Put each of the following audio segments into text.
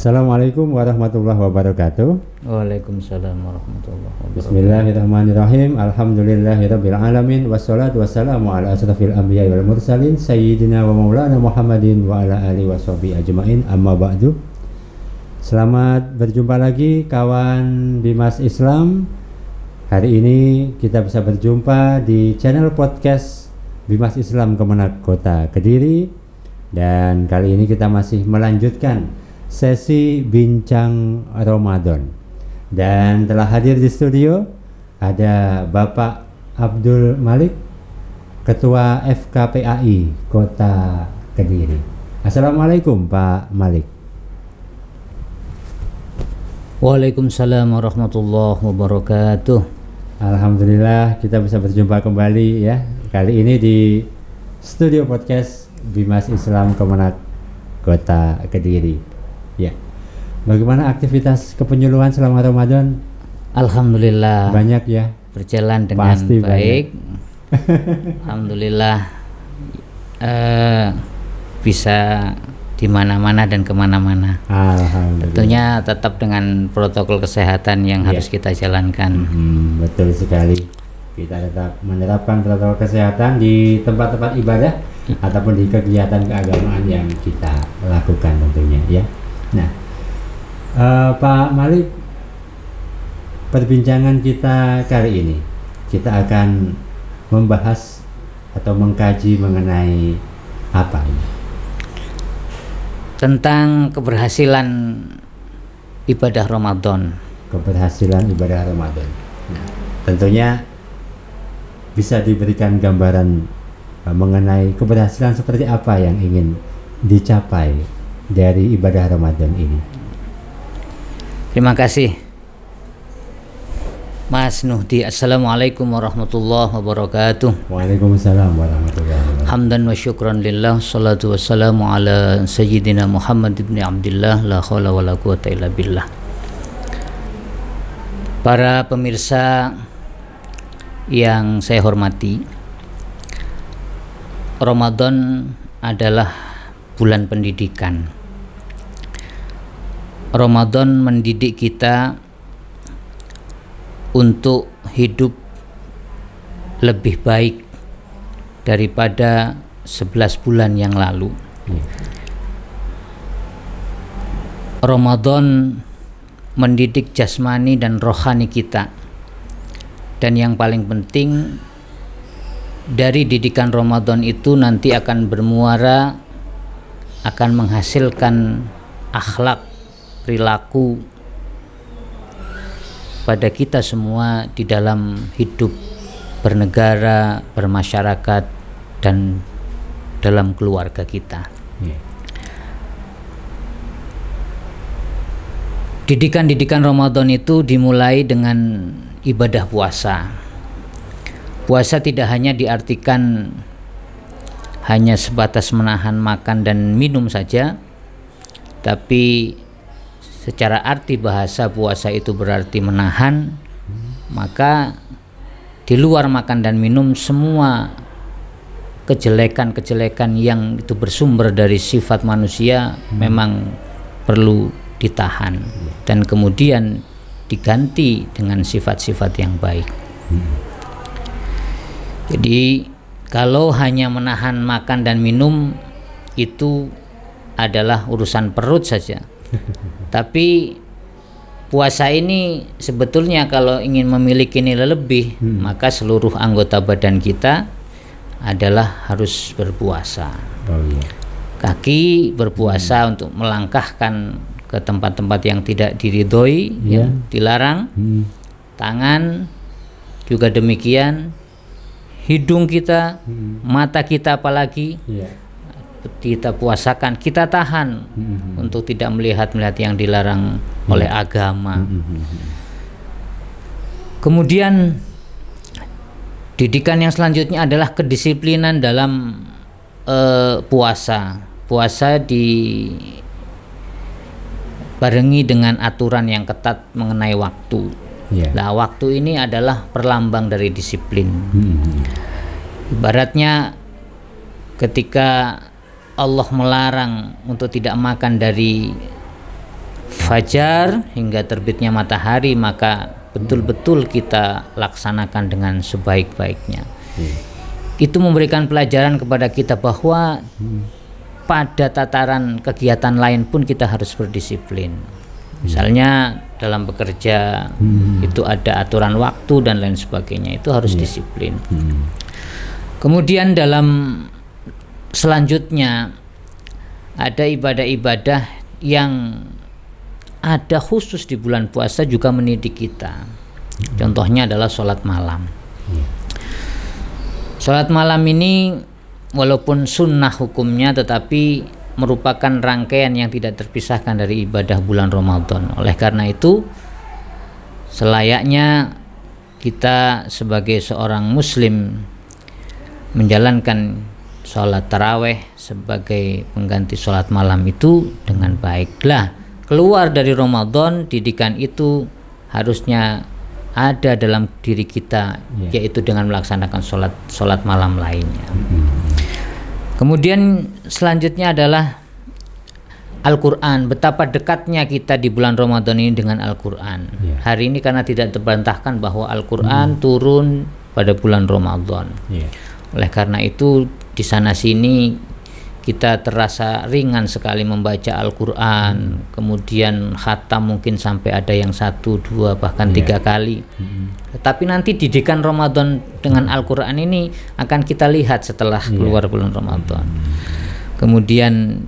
Assalamualaikum warahmatullahi wabarakatuh. Waalaikumsalam warahmatullahi wabarakatuh. Bismillahirrahmanirrahim. Alhamdulillahirabbil alamin wassalatu wassalamu ala asrofil anbiya'i wal mursalin sayyidina wa maulana Muhammadin wa ala alihi washabihi ajmain. Amma ba'du. Selamat berjumpa lagi kawan Bimas Islam. Hari ini kita bisa berjumpa di channel podcast Bimas Islam Kemenak Kota Kediri, dan kali ini kita masih melanjutkan sesi bincang Ramadan, dan telah hadir di studio ada Bapak Abdul Malik, Ketua FKPAI Kota Kediri. Assalamualaikum Pak Malik. Waalaikumsalam warahmatullahi wabarakatuh. Alhamdulillah kita bisa berjumpa kembali ya. Kali ini di studio podcast Bimas Islam Kemenak Kota Kediri. Ya. Bagaimana aktivitas kepenyuluhan selama Ramadan? Alhamdulillah. Banyak ya. Berjalan dengan Pasti baik. Alhamdulillah. Bisa di mana-mana dan kemana-mana. Alhamdulillah. Tentunya tetap dengan protokol kesehatan yang harus kita jalankan. Betul sekali. Kita tetap menerapkan protokol kesehatan di tempat-tempat ibadah ataupun di kegiatan keagamaan yang kita lakukan tentunya ya. Nah, Pak Malik, perbincangan kita kali ini kita akan membahas atau mengkaji mengenai apa ini? Tentang keberhasilan ibadah Ramadan. Keberhasilan ibadah Ramadan. Nah, tentunya bisa diberikan gambaran mengenai keberhasilan seperti apa yang ingin dicapai dari ibadah Ramadan ini. Terima kasih Mas Nuhdi. Assalamualaikum warahmatullahi wabarakatuh. Waalaikumsalam warahmatullahi wabarakatuh. Hamdan wa syukran lillah, salatu wassalamu ala sayyidina Muhammad ibn Abdillah, la khawla wa la quwata illa billah. Para pemirsa yang saya hormati, Ramadan adalah bulan pendidikan. Ramadan mendidik kita untuk hidup lebih baik daripada 11 bulan yang lalu. Ramadan mendidik jasmani dan rohani kita. Dan yang paling penting, dari didikan Ramadan itu nanti akan bermuara, akan menghasilkan akhlak, perilaku pada kita semua di dalam hidup bernegara, bermasyarakat, dan dalam keluarga kita. Didikan-didikan Ramadan itu dimulai dengan ibadah puasa. Puasa tidak hanya diartikan hanya sebatas menahan makan dan minum saja, tapi secara arti bahasa puasa itu berarti menahan. Maka di luar makan dan minum, semua kejelekan-kejelekan yang itu bersumber dari sifat manusia memang perlu ditahan dan kemudian diganti dengan sifat-sifat yang baik. Jadi kalau hanya menahan makan dan minum itu adalah urusan perut saja. Tapi puasa ini sebetulnya kalau ingin memiliki nilai lebih, maka seluruh anggota badan kita adalah harus berpuasa. Kaki berpuasa untuk melangkahkan ke tempat-tempat yang tidak diridhoi, yang dilarang. Tangan juga demikian. Hidung kita, mata kita apalagi kita puasakan, kita tahan untuk tidak melihat yang dilarang oleh agama. Kemudian didikan yang selanjutnya adalah kedisiplinan dalam puasa. Puasa dibarengi dengan aturan yang ketat mengenai waktu. Nah, waktu ini adalah perlambang dari disiplin. Ibaratnya ketika Allah melarang untuk tidak makan dari fajar hingga terbitnya matahari, maka betul-betul kita laksanakan dengan sebaik-baiknya. Itu memberikan pelajaran kepada kita bahwa pada tataran kegiatan lain pun kita harus berdisiplin. Misalnya dalam bekerja itu ada aturan waktu dan lain sebagainya, itu harus disiplin. Kemudian dalam selanjutnya ada ibadah-ibadah yang ada khusus di bulan puasa juga mendidik kita. Contohnya adalah sholat malam. Sholat malam ini walaupun sunnah hukumnya, tetapi merupakan rangkaian yang tidak terpisahkan dari ibadah bulan Ramadan. Oleh karena itu, selayaknya kita sebagai seorang muslim menjalankan sholat taraweh sebagai pengganti sholat malam itu dengan baiklah. Keluar dari Ramadan, didikan itu harusnya ada dalam diri kita, yaitu dengan melaksanakan sholat malam lainnya. Kemudian selanjutnya adalah Al-Quran. Betapa dekatnya kita di bulan Ramadan ini dengan Al-Quran. Hari ini karena tidak terbantahkan bahwa Al-Quran turun pada bulan Ramadan. Oleh karena itu di sana sini kita terasa ringan sekali membaca Al-Quran, kemudian khatam mungkin sampai ada yang 1, 2 bahkan 3 kali. Tetapi nanti didikan Ramadan dengan Al-Quran ini akan kita lihat setelah keluar bulan Ramadan. Kemudian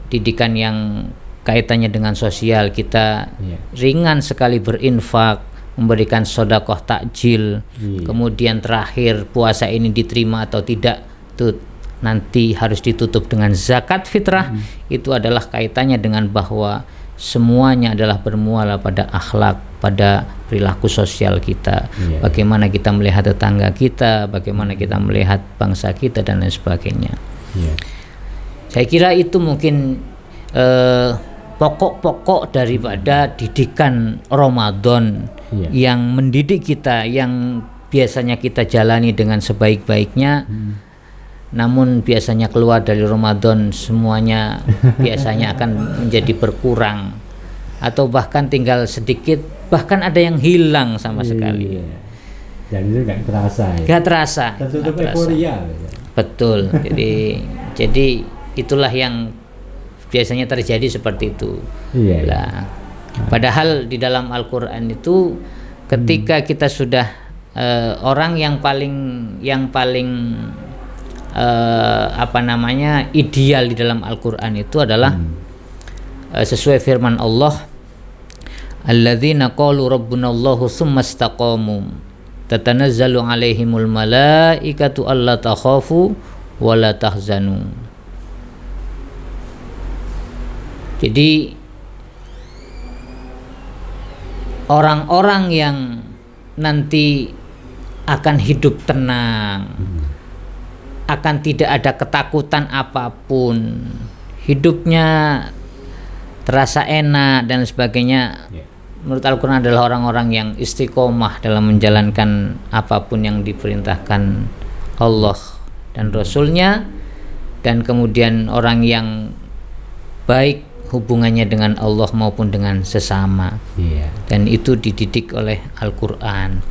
didikan yang kaitannya dengan sosial, kita ringan sekali berinfak, memberikan sedekah takjil. Kemudian terakhir puasa ini diterima atau tidak itu nanti harus ditutup dengan zakat fitrah. Itu adalah kaitannya dengan bahwa semuanya adalah bermuara pada akhlak, pada perilaku sosial kita. Bagaimana kita melihat tetangga kita, bagaimana kita melihat bangsa kita dan lain sebagainya. Saya kira itu mungkin pokok-pokok daripada didikan Ramadan yang mendidik kita, yang biasanya kita jalani dengan sebaik-baiknya. Namun biasanya keluar dari Ramadan semuanya biasanya akan menjadi berkurang atau bahkan tinggal sedikit, bahkan ada yang hilang sama sekali. Dan itu nggak terasa. Nggak terasa. Tertutup euforia. Betul. Jadi itulah yang biasanya terjadi seperti itu. Nah, padahal di dalam Al-Quran itu ketika kita sudah orang yang paling ideal di dalam Al-Quran itu adalah sesuai firman Allah, alladzina qalu rabbunallahu tsumma istaqamu tatanazzalu alaihimul malaikatu alla takhafu wa la tahzanu. Jadi orang-orang yang nanti akan hidup tenang, akan tidak ada ketakutan apapun, hidupnya terasa enak dan sebagainya. Menurut Al-Quran adalah orang-orang yang istiqomah dalam menjalankan apapun yang diperintahkan Allah dan Rasulnya, dan kemudian orang yang baik hubungannya dengan Allah maupun dengan sesama. Dan itu dididik oleh Al-Quran.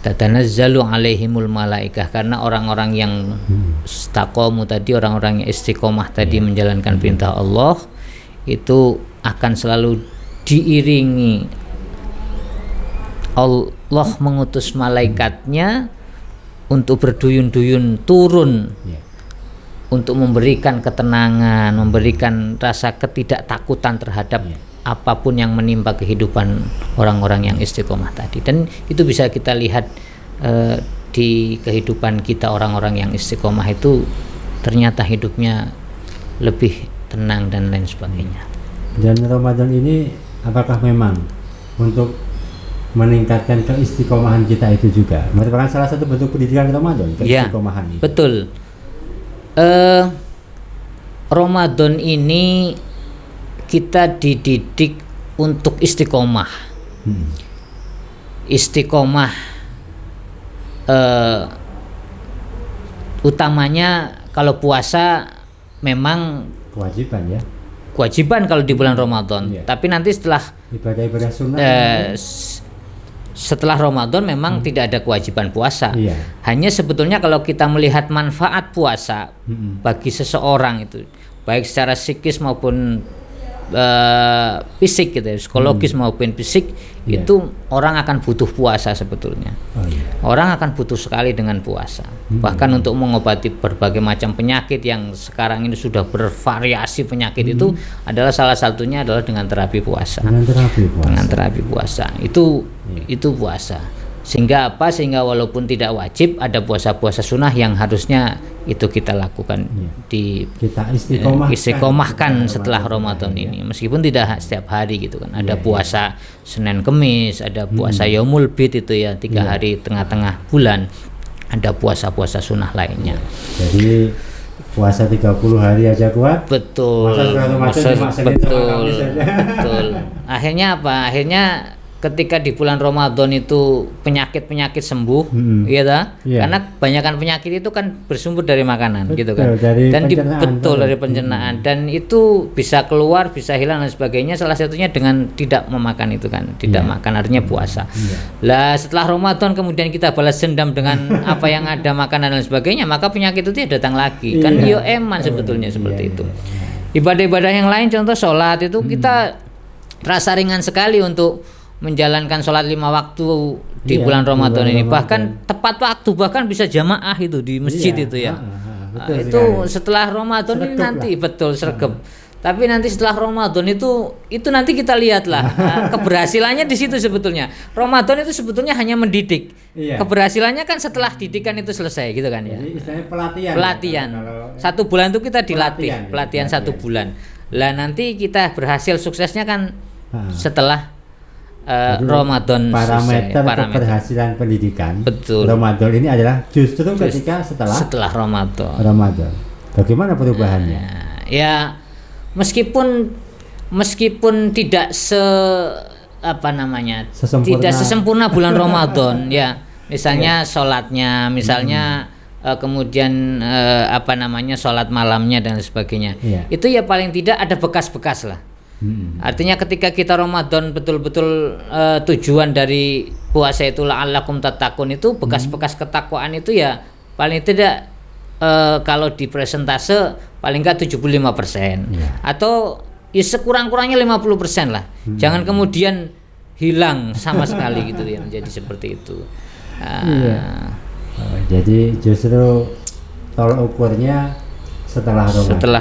Tatanazzalu alaihimul malaikah, karena orang-orang yang istaqamu tadi, orang-orang yang istiqomah tadi menjalankan perintah Allah, itu akan selalu diiringi. Allah mengutus malaikatnya untuk berduyun-duyun turun untuk memberikan ketenangan, memberikan rasa ketidaktakutan terhadap apapun yang menimpa kehidupan orang-orang yang istiqomah tadi. Dan itu bisa kita lihat di kehidupan kita, orang-orang yang istiqomah itu ternyata hidupnya lebih tenang dan lain sebagainya. Dan Ramadan ini apakah memang untuk meningkatkan keistiqomahan kita itu juga merupakan salah satu bentuk pendidikan Ramadan, keistiqomahan itu? Betul. Ramadan ini kita dididik untuk istiqomah. Istiqomah utamanya kalau puasa memang kewajiban ya. kewajiban kalau di bulan Ramadan. Tapi nanti setelah ibadah-ibadah sunnah setelah Ramadan memang tidak ada kewajiban puasa. Iya. Hanya sebetulnya kalau kita melihat manfaat puasa bagi seseorang itu, baik secara psikis maupun fisik gitu ya, psikologis maupun fisik, itu orang akan butuh puasa sebetulnya. Orang akan butuh sekali dengan puasa. Bahkan untuk mengobati berbagai macam penyakit yang sekarang ini sudah bervariasi penyakit itu adalah salah satunya adalah dengan terapi puasa. Dengan terapi puasa. Itu puasa. Sehingga apa? Sehingga walaupun tidak wajib, ada puasa-puasa sunnah yang harusnya itu kita lakukan kita istiqomahkan setelah Ramadan ini. Meskipun tidak setiap hari gitu kan. Ada puasa Senin Kemis, ada puasa Yaumul Bid itu ya 3 hari tengah-tengah bulan. Ada puasa-puasa sunnah lainnya. Jadi puasa 30 hari aja kuat. Betul. Betul. Akhirnya apa? Akhirnya ketika di bulan Ramadan itu penyakit-penyakit sembuh, karena kebanyakan penyakit itu kan bersumber dari makanan, gitu kan, dan dari pencernaan, dan itu bisa keluar, bisa hilang dan sebagainya. Salah satunya dengan tidak memakan itu kan, tidak makan artinya puasa. Lah setelah Ramadan kemudian kita balas dendam dengan apa yang ada makanan dan sebagainya, maka penyakit itu datang lagi, kan eman sebetulnya seperti itu. Ibadah-ibadah yang lain, contoh sholat itu kita terasa ringan sekali untuk menjalankan sholat 5 waktu di bulan Ramadan ini. Bahkan tepat waktu, bahkan bisa jamaah itu di masjid itu ya. Itu setelah Ramadan ini nanti betul sregep. Tapi nanti setelah Ramadan itu nanti kita lihatlah keberhasilannya di situ sebetulnya. Ramadan itu sebetulnya hanya mendidik. Keberhasilannya kan setelah didikan itu selesai gitu kan ya. Jadi istilahnya pelatihan. Ya, 1 bulan itu kita dilatih, pelatihan 1 bulan. Lah nanti kita berhasil suksesnya kan setelah Ramadan. Parameter keberhasilan pendidikan Ramadan ini adalah justru ketika setelah Ramadan. Bagaimana perubahannya? Ya meskipun tidak tidak sesempurna bulan Ramadan ya. Misalnya sholatnya, misalnya kemudian sholat malamnya dan sebagainya. Itu ya paling tidak ada bekas-bekas lah. Artinya ketika kita Ramadan betul-betul tujuan dari puasa itu la'allakum tattaqun, itu bekas-bekas ketakwaan itu ya paling tidak kalau di presentase paling enggak 75%, atau ya sekurang-kurangnya 50% lah. Jangan kemudian hilang sama sekali gitu ya, menjadi seperti itu. Jadi justru tolak ukurnya setelah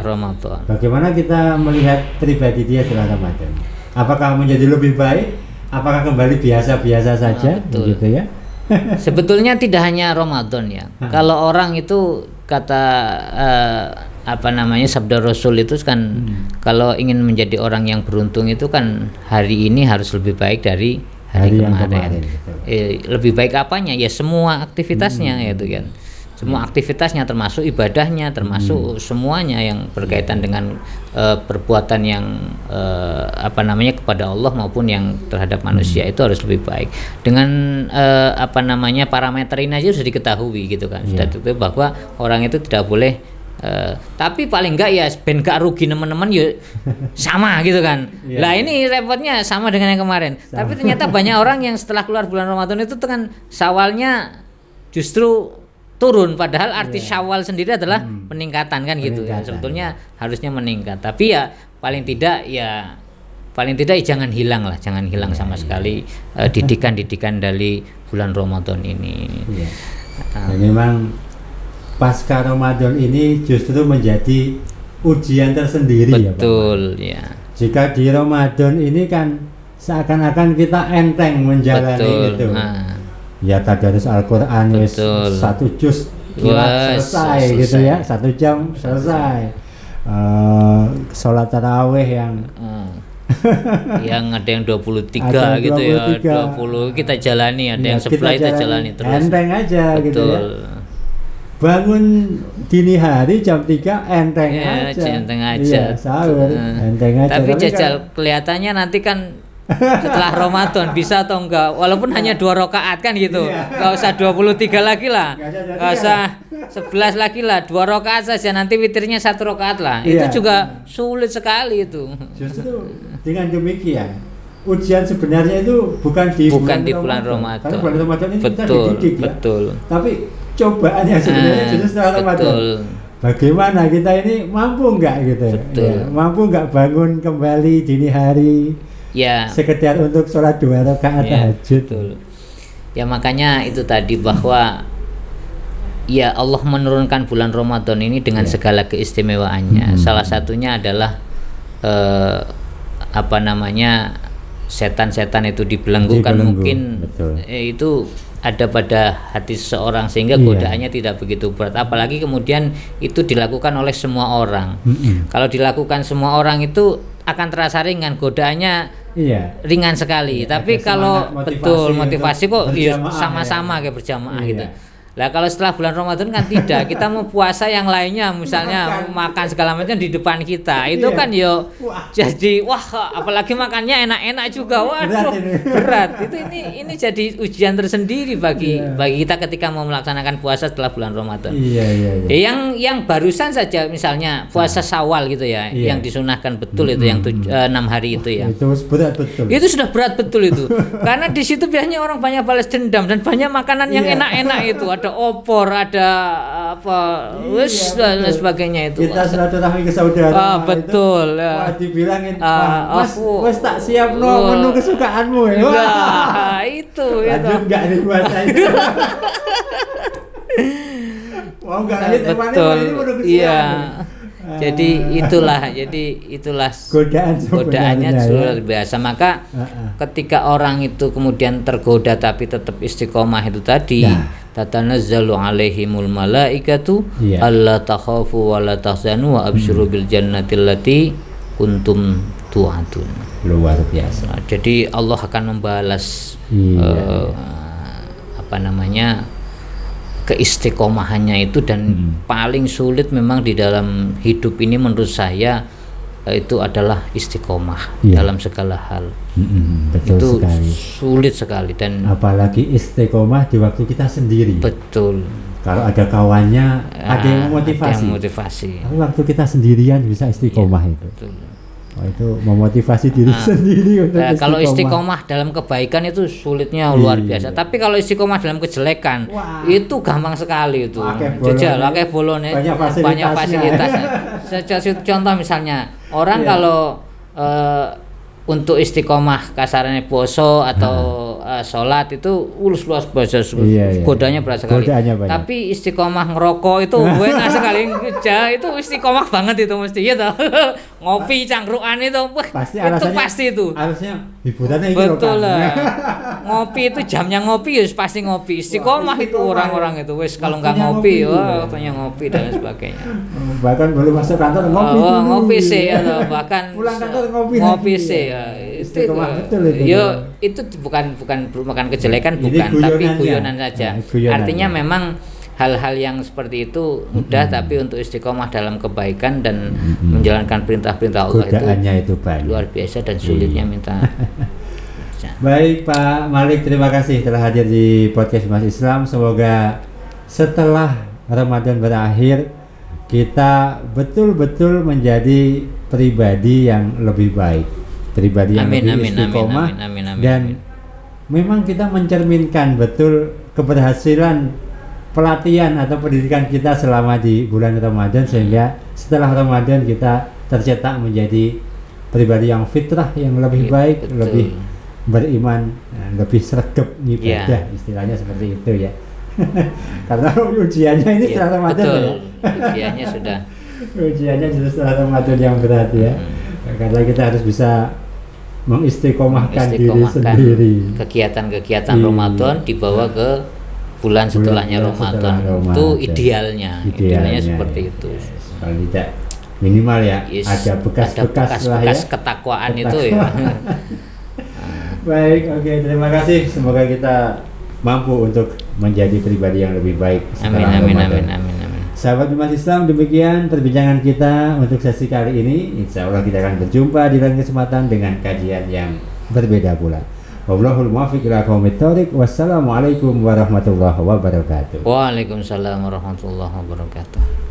Ramadan. Bagaimana kita melihat pribadi dia setelah Ramadan? Apakah menjadi lebih baik? Apakah kembali biasa-biasa saja? Begitu ya. Sebetulnya tidak hanya Ramadan ya. Kalau orang itu kata sabda Rasul itu kan, kalau ingin menjadi orang yang beruntung itu kan hari ini harus lebih baik dari hari kemarin. Lebih baik apanya? Ya semua aktivitasnya itu kan. Semua aktivitasnya, termasuk ibadahnya, termasuk semuanya yang berkaitan dengan perbuatan yang kepada Allah maupun yang terhadap manusia itu harus lebih baik. Dengan parameter ini aja sudah diketahui gitu kan. Sudah diketahui bahwa orang itu tidak boleh tapi paling enggak ya ben gak rugi teman-teman ya sama gitu kan. Lah ini repotnya sama dengan yang kemarin. Tapi ternyata banyak orang yang setelah keluar bulan Ramadan itu kan Syawalnya justru turun, padahal arti Syawal sendiri adalah peningkatan kan gitu ya. Sebetulnya harusnya meningkat, tapi ya paling tidak jangan hilang sama sekali didikan dari bulan Ramadan ini. Memang pasca Ramadan ini justru menjadi ujian tersendiri. Betul ya. Jika di Ramadan ini kan seakan-akan kita enteng menjalani itu. Ya tadarus Al-Quran wis 1 juz selesai gitu ya, 1 jam selesai. Sholat tarawih yang ada yang 23 gitu ya, 20 kita jalani, ada yang sebelah kita jalani terus. Enteng aja. Betul. Gitu ya. Bangun dini hari jam 3 enteng aja. Enteng aja. Sahur enteng aja. Tapi jajal kelihatannya nanti kan setelah Ramadan bisa atau enggak, walaupun hanya 2 rakaat kan gitu. Enggak usah 23 lagi lah. Enggak usah 11 lagi lah, 2 rakaat saja, nanti witirnya 1 rakaat lah. Itu juga sulit sekali itu. Justru dengan demikian ujian sebenarnya itu bukan di bulan Ramadan. Karena bulan Ramadan ini kita Betul, dididik ya. betul. Tapi cobaannya sebenarnya justru setelah Ramadan. Betul. Bagaimana kita ini mampu enggak gitu ya? Mampu enggak bangun kembali dini hari? Ya. Sekedar untuk sholat 2 rakaat tahajud. Betul. Ya makanya itu tadi bahwa ya Allah menurunkan bulan Ramadan ini dengan segala keistimewaannya. Salah satunya adalah setan-setan itu dibelenggukan mungkin itu ada pada hati seseorang sehingga godaannya tidak begitu berat, apalagi kemudian itu dilakukan oleh semua orang. Kalau dilakukan semua orang itu akan terasa ringan, godaannya ringan sekali. Tapi kalau motivasi kok sama-sama kayak berjamaah gitu. Lah kalau setelah bulan Ramadan kan tidak, kita mau puasa yang lainnya misalnya makan segala macam di depan kita. Itu kan jadi apalagi makannya enak-enak juga. Waduh, berat. Itu ini jadi ujian tersendiri bagi kita ketika mau melaksanakan puasa setelah bulan Ramadan. Yang barusan saja misalnya puasa Syawal gitu ya, yang disunahkan betul itu yang 6 hari itu ya. Itu berat betul. Itu sudah berat betul itu. Karena di situ biasanya orang banyak balas dendam dan banyak makanan yang enak-enak itu. Ada opor, ada dan sebagainya itu. Kita silaturahmi ke saudara. Betul. Wah, dibilangin, Mas tak siap menu kesukaanmu ya. Wah, itu. Lanjut enggak nih puasa itu? Mau enggak lanjut betul. Iya. Jadi itulah godaannya luar biasa. Maka ketika orang itu kemudian tergoda tapi tetap istiqomah itu tadi, tatanazzalu alaihimul malaikatu alla takhafu wa la tahzanu wa absyiru bil jannati allati kuntum tu'adun. Luar biasa. Jadi Allah akan membalas keistiqomahannya itu, dan paling sulit memang di dalam hidup ini menurut saya itu adalah istiqomah dalam segala hal. Betul itu sekali. Sulit sekali, dan apalagi istiqomah di waktu kita sendiri. Betul. Kalau ada kawannya ada yang memotivasi. Tapi waktu kita sendirian bisa istiqomah itu. Betul. Itu memotivasi diri sendiri untuk istiqomah. Kalau istiqomah dalam kebaikan itu sulitnya luar biasa. Tapi kalau istiqomah dalam kejelekan itu gampang sekali itu. Pakai bolone, banyak fasilitas. Contoh misalnya orang kalau untuk istiqomah kasarnya poso atau sholat itu luas biasa, godanya berat sekali. Tapi istiqomah ngerokok itu enak sekali. Itu istiqomah banget itu mesti ya toh. Ngopi cangkruan itu pasti itu. Harusnya hiburannya itu. Betul lah. Ngopi itu jamnya ngopi ya pasti ngopi. Istiqomah itu orang-orang itu wes kalau nggak ngopi katanya ngopi dan sebagainya. Bahkan belum masuk kantor ngopi. Ngopi sih atau bahkan pulang kantor ngopi sih. Itu bukan kejelekan, tapi guyonan saja. Artinya memang hal-hal yang seperti itu mudah, tapi untuk istiqomah dalam kebaikan dan menjalankan perintah-perintah Allah itu luar biasa dan sulitnya minta. Baik Pak Malik, terima kasih telah hadir di podcast Mas Islam. Semoga setelah Ramadan berakhir kita betul-betul menjadi pribadi yang lebih baik, pribadi yang lebih istiqomah, dan memang kita mencerminkan betul keberhasilan pelatihan atau pendidikan kita selama di bulan Ramadan, sehingga setelah Ramadan kita tercetak menjadi pribadi yang fitrah, yang lebih baik, lebih beriman, lebih sregep ibadah, istilahnya seperti itu ya. Karena ujiannya ini setelah Ramadan ujiannya sudah setelah Ramadan yang berat ya. Karena kita harus bisa mengistiqomahkan diri sendiri. Kegiatan-kegiatan Ramadan dibawa ke bulan setelahnya Ramadan. Itu idealnya seperti itu. Kalau tidak minimal ya ada bekas-bekas ketakwaan itu ya. Baik, oke, terima kasih. Semoga kita mampu untuk menjadi pribadi yang lebih baik. Amin. Sahabat umat Islam, demikian perbincangan kita untuk sesi kali ini. Insya Allah kita akan berjumpa di lain kesempatan dengan kajian yang berbeda pula. Wallahul muwaffiq ila aqwamit thoriq. Wassalamualaikum warahmatullahi wabarakatuh. Waalaikumsalam warahmatullahi wabarakatuh.